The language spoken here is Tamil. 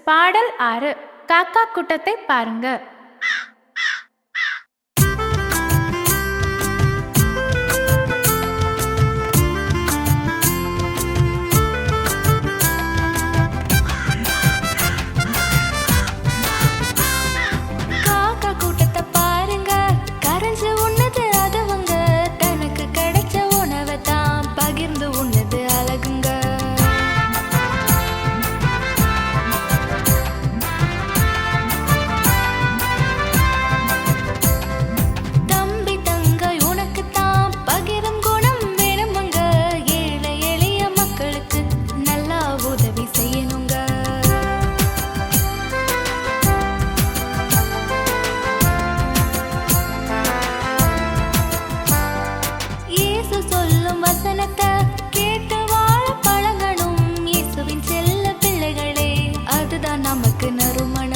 பாடல் 6. காக்கா கூட்டத்தை பாருங்க. காக்கா கூட்டத்தை பாருங்க, கரைஞ்சு உண்ணது அதுவங்க, தனக்கு கிடைச்ச உணவை தான் பகிர்ந்து உண்ணது அழகுங்க. தம்பி தங்கை உனக்கு தான் பகிரும் குணம் வேணுமுங்க, ஏழை எளிய மக்களுக்கு நல்லா உதவி செய்யணுங்க. இயேசு சொல்லும் வசனத்தை கேட்டு வாழ பழகணும். இயேசுவின் செல்ல பிள்ளைகளே, அதுதான் நமக்கு நறுமணம்.